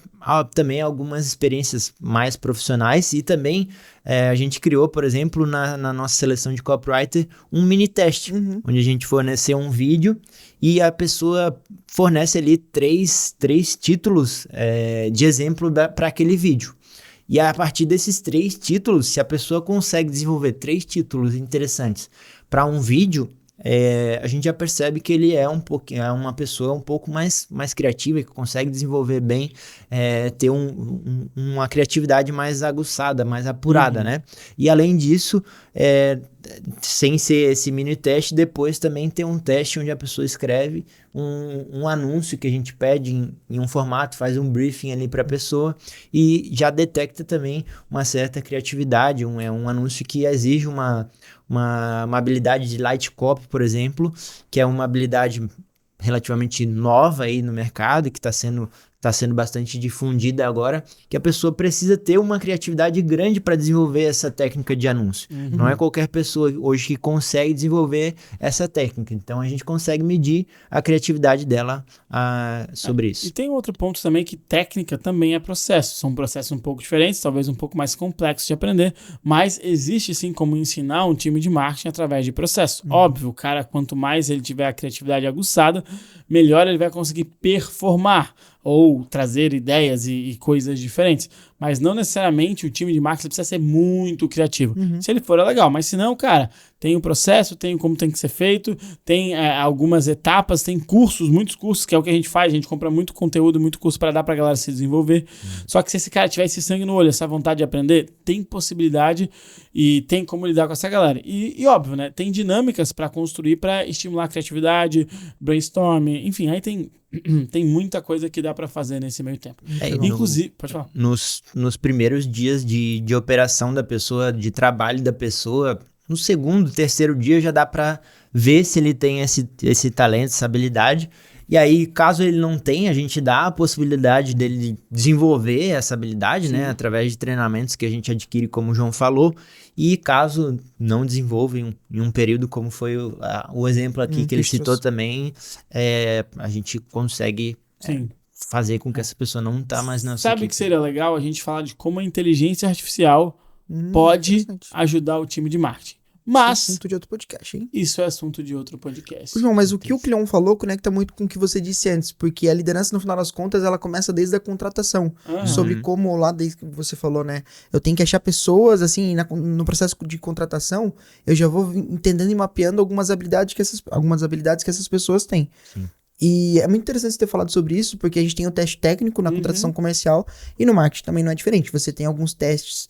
também algumas experiências mais profissionais e também a gente criou, por exemplo, na nossa seleção de copywriter, um mini teste, onde a gente forneceu um vídeo e a pessoa fornece ali três títulos de exemplo para aquele vídeo. E a partir desses 3 títulos, se a pessoa consegue desenvolver 3 títulos interessantes para um vídeo, a gente já percebe que ele é uma pessoa um pouco mais criativa, que consegue desenvolver bem, ter uma criatividade mais aguçada, mais apurada, né? E além disso, sem ser esse mini teste, depois também tem um teste onde a pessoa escreve um anúncio que a gente pede em um formato, faz um briefing ali para a pessoa e já detecta também uma certa criatividade, um anúncio que exige uma habilidade de light copy, por exemplo, que é uma habilidade relativamente nova aí no mercado e que está sendo bastante difundida agora, que a pessoa precisa ter uma criatividade grande para desenvolver essa técnica de anúncio. Não é qualquer pessoa hoje que consegue desenvolver essa técnica. Então, a gente consegue medir a criatividade dela sobre isso. E tem outro ponto também, que técnica também é processo. São processos um pouco diferentes, talvez um pouco mais complexos de aprender, mas existe sim como ensinar um time de marketing através de processo. Óbvio, o cara, quanto mais ele tiver a criatividade aguçada, melhor ele vai conseguir performar ou trazer ideias e coisas diferentes. Mas não necessariamente o time de marketing precisa ser muito criativo. Se ele for, é legal. Mas se não, cara, tem o processo, tem como tem que ser feito, tem algumas etapas, tem cursos, muitos cursos, que é o que a gente faz. A gente compra muito conteúdo, muito curso para dar pra galera se desenvolver. Só que se esse cara tiver esse sangue no olho, essa vontade de aprender, tem possibilidade e tem como lidar com essa galera. E óbvio, né? Tem dinâmicas para construir, para estimular a criatividade, brainstorming, enfim, aí tem muita coisa que dá para fazer nesse meio tempo. Inclusive, pode falar. Nos primeiros dias de operação da pessoa, de trabalho da pessoa, no segundo, terceiro dia já dá para ver se ele tem esse talento, essa habilidade. E aí, caso ele não tenha, a gente dá a possibilidade dele desenvolver essa habilidade, né? Através de treinamentos que a gente adquire, como o João falou. E caso não desenvolva em um período, como foi o exemplo aqui que ele citou também, a gente consegue fazer com que essa pessoa não tá mais na sua Sabe que seria legal a gente falar de como a inteligência artificial pode ajudar o time de marketing. Mas isso é assunto de outro podcast, hein? Isso é assunto de outro podcast. João, mas o que o Cleon falou conecta muito com o que você disse antes, porque a liderança, no final das contas, ela começa desde a contratação. Sobre como, lá desde que você falou, né? Eu tenho que achar pessoas, assim, no processo de contratação, eu já vou entendendo e mapeando algumas habilidades que essas pessoas têm. Sim. E é muito interessante você ter falado sobre isso, porque a gente tem o teste técnico na contratação comercial e no marketing também não é diferente. Você tem alguns testes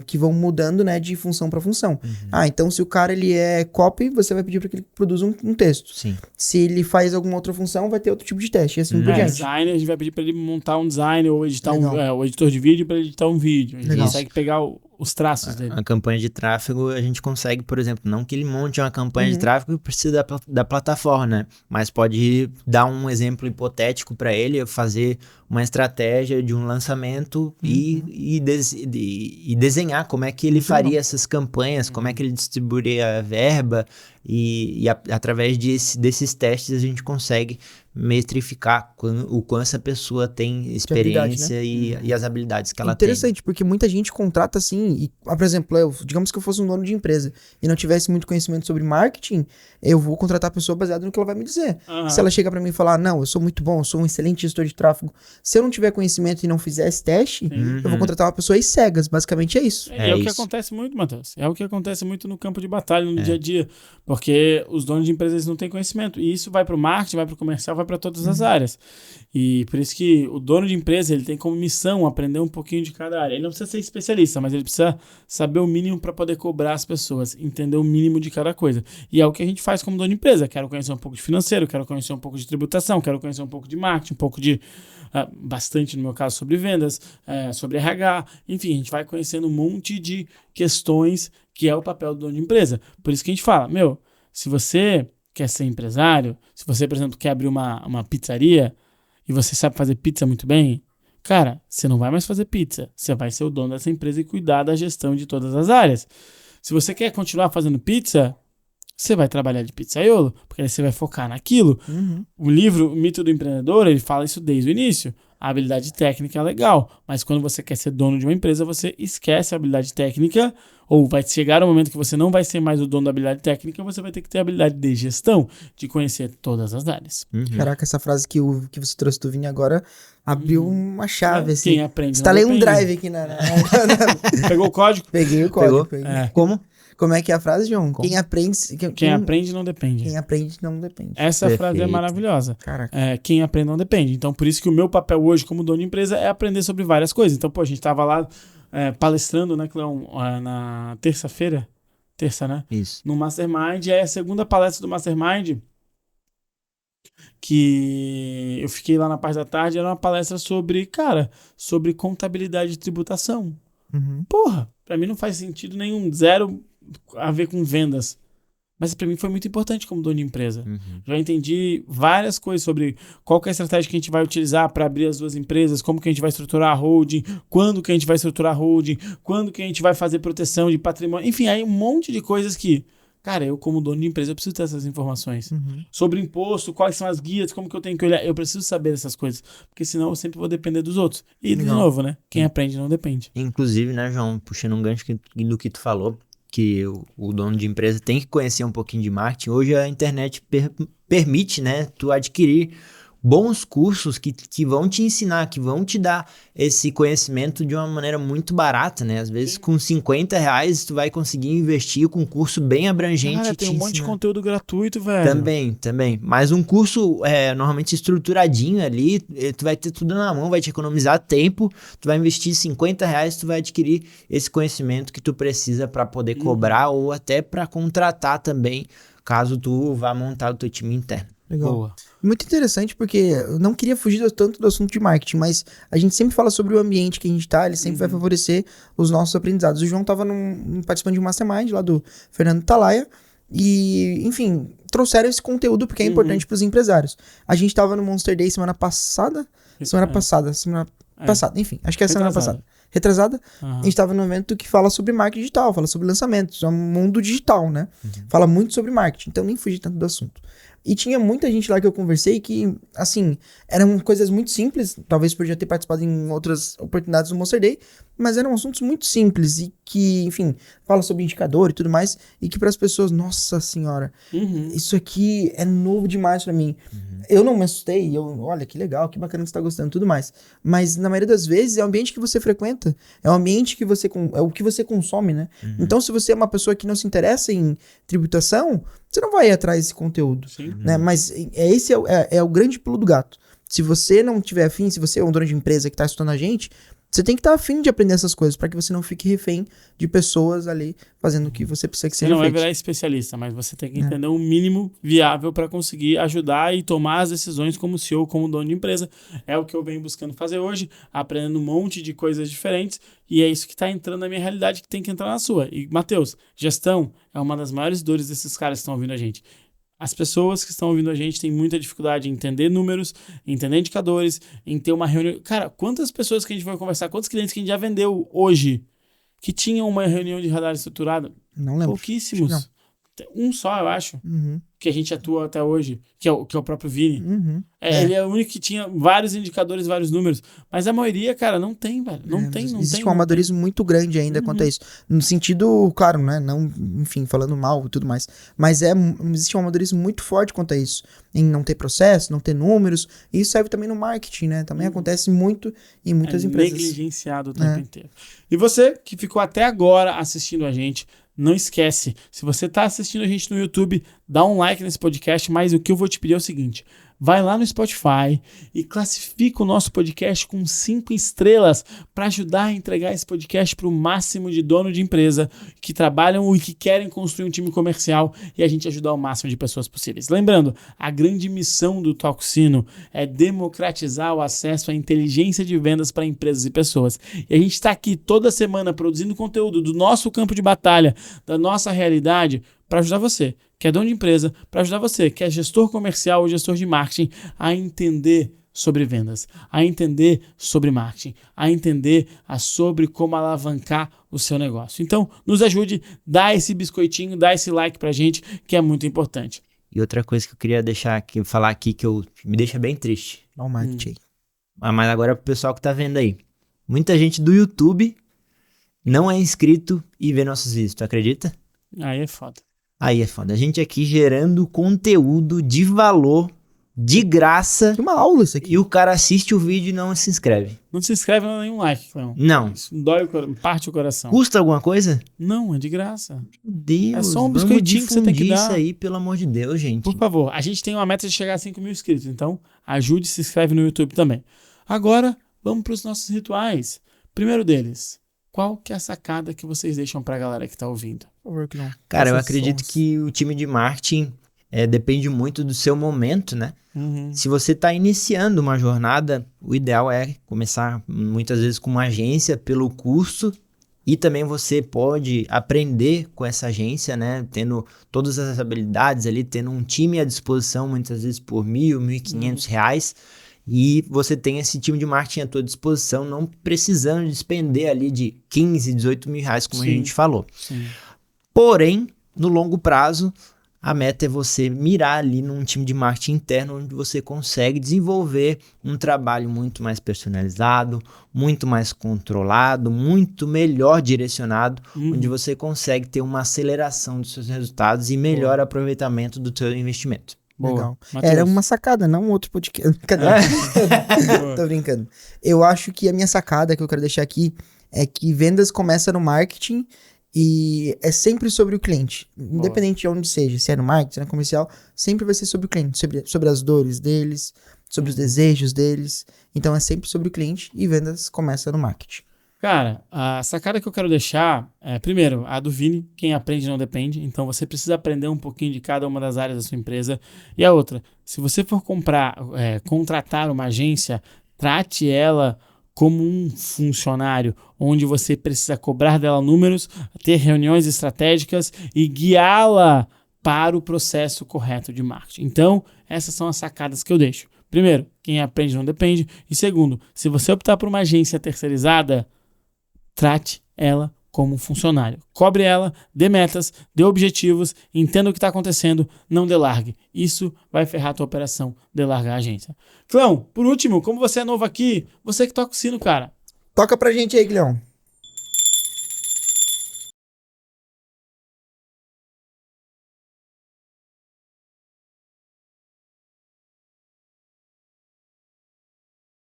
que vão mudando, né, de função para função. Então se o cara ele é copy, você vai pedir para que ele produza um texto. Sim. Se ele faz alguma outra função, vai ter outro tipo de teste, e assim por diante. Designer, a gente vai pedir para ele montar um design ou editar o editor de vídeo para editar um vídeo. A gente consegue pegar os traços dele. A campanha de tráfego, a gente consegue, por exemplo, não que ele monte uma campanha de tráfego e precisa da plataforma, né? Mas pode dar um exemplo hipotético para ele, fazer uma estratégia de um lançamento e desenhar como é que ele faria essas campanhas, como é que ele distribuiria a verba e através desses testes a gente consegue metrificar o quanto essa pessoa tem experiência, né? e as habilidades que ela tem. Interessante, porque muita gente contrata assim, por exemplo, digamos que eu fosse um dono de empresa e não tivesse muito conhecimento sobre marketing, eu vou contratar a pessoa baseado no que ela vai me dizer. Se ela chega pra mim e falar, não, eu sou muito bom, eu sou um excelente gestor de tráfego, se eu não tiver conhecimento e não fizer esse teste, eu vou contratar uma pessoa às cegas, basicamente é isso. É o que acontece muito, Matheus, é o que acontece muito no campo de batalha, no dia a dia, porque os donos de empresas não têm conhecimento, e isso vai pro marketing, vai pro comercial, vai para todas as áreas. E por isso que o dono de empresa, ele tem como missão aprender um pouquinho de cada área. Ele não precisa ser especialista, mas ele precisa saber o mínimo para poder cobrar as pessoas, entender o mínimo de cada coisa. E é o que a gente faz como dono de empresa. Quero conhecer um pouco de financeiro, quero conhecer um pouco de tributação, quero conhecer um pouco de marketing, um pouco de bastante, no meu caso, sobre vendas, sobre RH. Enfim, a gente vai conhecendo um monte de questões que é o papel do dono de empresa. Por isso que a gente fala, se você quer ser empresário, se você, por exemplo, quer abrir uma pizzaria e você sabe fazer pizza muito bem, cara, você não vai mais fazer pizza. Você vai ser o dono dessa empresa e cuidar da gestão de todas as áreas. Se você quer continuar fazendo pizza, você vai trabalhar de pizzaiolo, porque aí você vai focar naquilo. O livro, O Mito do Empreendedor, ele fala isso desde o início. A habilidade técnica é legal, mas quando você quer ser dono de uma empresa, você esquece a habilidade técnica, ou vai chegar um momento que você não vai ser mais o dono da habilidade técnica, você vai ter que ter a habilidade de gestão, de conhecer todas as áreas. Caraca, essa frase que você trouxe do Vini agora abriu uma chave, assim. Quem aprende instalei um drive aqui na... Pegou o código? Peguei o código. Como? Como é que é a frase, João? Como? Quem aprende... Quem aprende não depende. Quem aprende não depende. Essa frase é Perfeito. maravilhosa. Caraca. Quem aprende não depende. Então, por isso que o meu papel hoje como dono de empresa é aprender sobre várias coisas. Então, pô, a gente tava lá palestrando, né, Cleon, na terça-feira. Terça, né? Isso. No Mastermind. E aí a segunda palestra do Mastermind, que eu fiquei lá na parte da tarde, era uma palestra sobre contabilidade e tributação. Uhum. Porra, pra mim não faz sentido nenhum, zero a ver com vendas. Mas pra mim foi muito importante como dono de empresa. Uhum. Já entendi várias coisas sobre qual que é a estratégia que a gente vai utilizar para abrir as duas empresas, como que a gente vai estruturar a holding, quando que a gente vai estruturar a holding, quando que a gente vai fazer proteção de patrimônio. Enfim, aí um monte de coisas que, cara, eu como dono de empresa, eu preciso ter essas informações. Uhum. Sobre imposto, quais são as guias, como que eu tenho que olhar. Eu preciso saber dessas coisas, porque senão eu sempre vou depender dos outros. E, de Legal. novo, né? Quem aprende não depende. Inclusive, né, João, puxando um gancho do que tu falou, que o dono de empresa tem que conhecer um pouquinho de marketing. Hoje a internet permite, né, tu adquirir bons cursos que vão te ensinar, que vão te dar esse conhecimento de uma maneira muito barata, né? Às vezes com R$50 tu vai conseguir investir com um curso bem abrangente. Cara, e tem te um monte de ensinar. conteúdo gratuito, velho. Também. Mas um curso normalmente estruturadinho ali, tu vai ter tudo na mão, vai te economizar tempo, tu vai investir R$50, tu vai adquirir esse conhecimento que tu precisa para poder cobrar ou até para contratar também, caso tu vá montar o teu time interno. Legal. Boa. Muito interessante, porque eu não queria fugir tanto do assunto de marketing, mas a gente sempre fala sobre o ambiente que a gente tá, ele sempre vai favorecer os nossos aprendizados. O João tava participando de um mastermind lá do Fernando Talaya, e, enfim, trouxeram esse conteúdo porque é importante pros empresários. A gente tava no Monster Day semana passada, enfim, acho que é semana passada. Retrasada, a gente tava num evento que fala sobre marketing digital, fala sobre lançamentos, é um mundo digital, né? Fala muito sobre marketing, então nem fugi tanto do assunto. E tinha muita gente lá que eu conversei que, assim, eram coisas muito simples, talvez por já ter participado em outras oportunidades do Monster Day, mas eram assuntos muito simples e que, enfim, fala sobre indicador e tudo mais, e que para as pessoas, nossa senhora, isso aqui é novo demais para mim. Eu não me assustei, olha, que legal, que bacana que você tá gostando e tudo mais, mas na maioria das vezes é o ambiente que você frequenta, é o ambiente que você, é o que você consome, né? Então, se você é uma pessoa que não se interessa em tributação, você não vai ir atrás desse conteúdo, né? Mas esse é o grande pulo do gato. Se você não tiver afim, se você é um dono de empresa que está estudando a gente, você tem que estar afim de aprender essas coisas para que você não fique refém de pessoas ali fazendo o que você precisa que Você seja não vai feito. virar especialista, mas você tem que entender o mínimo viável para conseguir ajudar e tomar as decisões como CEO, como dono de empresa. É o que eu venho buscando fazer hoje, aprendendo um monte de coisas diferentes, e é isso que está entrando na minha realidade, que tem que entrar na sua. E, Matheus, gestão é uma das maiores dores desses caras que estão ouvindo a gente. As pessoas que estão ouvindo a gente têm muita dificuldade em entender números, em entender indicadores, em ter uma reunião. Cara, quantas pessoas que a gente vai conversar, quantos clientes que a gente já vendeu hoje que tinham uma reunião de radar estruturada? Não lembro. Pouquíssimos. Não. Um só, eu acho, Uhum. que a gente atua até hoje, que é o próprio Vini. Uhum. Ele é o único que tinha vários indicadores, vários números. Mas a maioria, cara, não tem, velho. Não tem. Existe um amadorismo muito grande ainda quanto a isso. No sentido, claro, né? Não, enfim, falando mal e tudo mais. Mas existe um amadorismo muito forte quanto a isso. Em não ter processo, não ter números. E isso serve também no marketing, né? Também acontece muito em muitas empresas. Negligenciado o tempo inteiro. E você que ficou até agora assistindo a gente, não esquece, se você está assistindo a gente no YouTube, dá um like nesse podcast, mas o que eu vou te pedir é o seguinte, vai lá no Spotify e classifica o nosso podcast com 5 estrelas para ajudar a entregar esse podcast para o máximo de dono de empresa que trabalham e que querem construir um time comercial e a gente ajudar o máximo de pessoas possíveis. Lembrando, a grande missão do Talksino é democratizar o acesso à inteligência de vendas para empresas e pessoas. E a gente está aqui toda semana produzindo conteúdo do nosso campo de batalha, da nossa realidade, para ajudar você, que é dono de empresa, para ajudar você, que é gestor comercial ou gestor de marketing, a entender sobre vendas, a entender sobre marketing, a entender sobre como alavancar o seu negócio. Então, nos ajude, dá esse biscoitinho, dá esse like pra gente, que é muito importante. E outra coisa que eu queria falar aqui, que me deixa bem triste. Olha o marketing. Mas agora pro pessoal que tá vendo aí. Muita gente do YouTube não é inscrito e vê nossos vídeos, tu acredita? Aí é foda. Aí é foda. A gente aqui gerando conteúdo de valor de graça, Que uma aula isso aqui. e o cara assiste o vídeo e não se inscreve. Não se inscreve, não dá nenhum like, Cleon. Não. Isso dói parte o coração. Custa alguma coisa? Não, é de graça. Meu Deus, É só um vamos biscoitinho que você tem que difundir dar. isso aí, pelo amor de Deus, gente. Por favor, a gente tem uma meta de chegar a 5 mil inscritos, então ajude e se inscreve no YouTube também. Agora, vamos para os nossos rituais. Primeiro deles, qual que é a sacada que vocês deixam para a galera que está ouvindo? Por favor, Cleon. Cara, eu Faça acredito sons. que o time de marketing depende muito do seu momento, né? Se você está iniciando uma jornada, o ideal é começar muitas vezes com uma agência pelo custo e também você pode aprender com essa agência, né? Tendo todas as habilidades ali, tendo um time à disposição muitas vezes por R$1.000, R$1.500 e você tem esse time de marketing à tua disposição, não precisando despender ali de 15, 18 mil reais, como a Sim. gente falou. Sim. Porém, no longo prazo, a meta é você mirar ali num time de marketing interno onde você consegue desenvolver um trabalho muito mais personalizado, muito mais controlado, muito melhor direcionado, onde você consegue ter uma aceleração dos seus resultados e melhor aproveitamento do seu investimento. Boa. Legal. Matheus. Era uma sacada, não um outro podcast. Cadê? Tô brincando. Eu acho que a minha sacada que eu quero deixar aqui é que vendas começa no marketing e é sempre sobre o cliente. Independente de onde seja, se é no marketing, se é no comercial, sempre vai ser sobre o cliente, sobre as dores deles, sobre os desejos deles. Então é sempre sobre o cliente e vendas começa no marketing. Cara, a sacada que eu quero deixar é, primeiro, a do Vini, quem aprende não depende, então você precisa aprender um pouquinho de cada uma das áreas da sua empresa. E a outra, se você for contratar uma agência, trate ela como um funcionário, onde você precisa cobrar dela números, ter reuniões estratégicas e guiá-la para o processo correto de marketing. Então, essas são as sacadas que eu deixo. Primeiro, quem aprende não depende. E segundo, se você optar por uma agência terceirizada, trate ela como um funcionário. Cobre ela, dê metas, dê objetivos, entenda o que está acontecendo, não delargue. Isso vai ferrar a tua operação, delargar a agência. Clão, por último, como você é novo aqui, você que toca o sino, cara. Toca pra gente aí, Guilhão.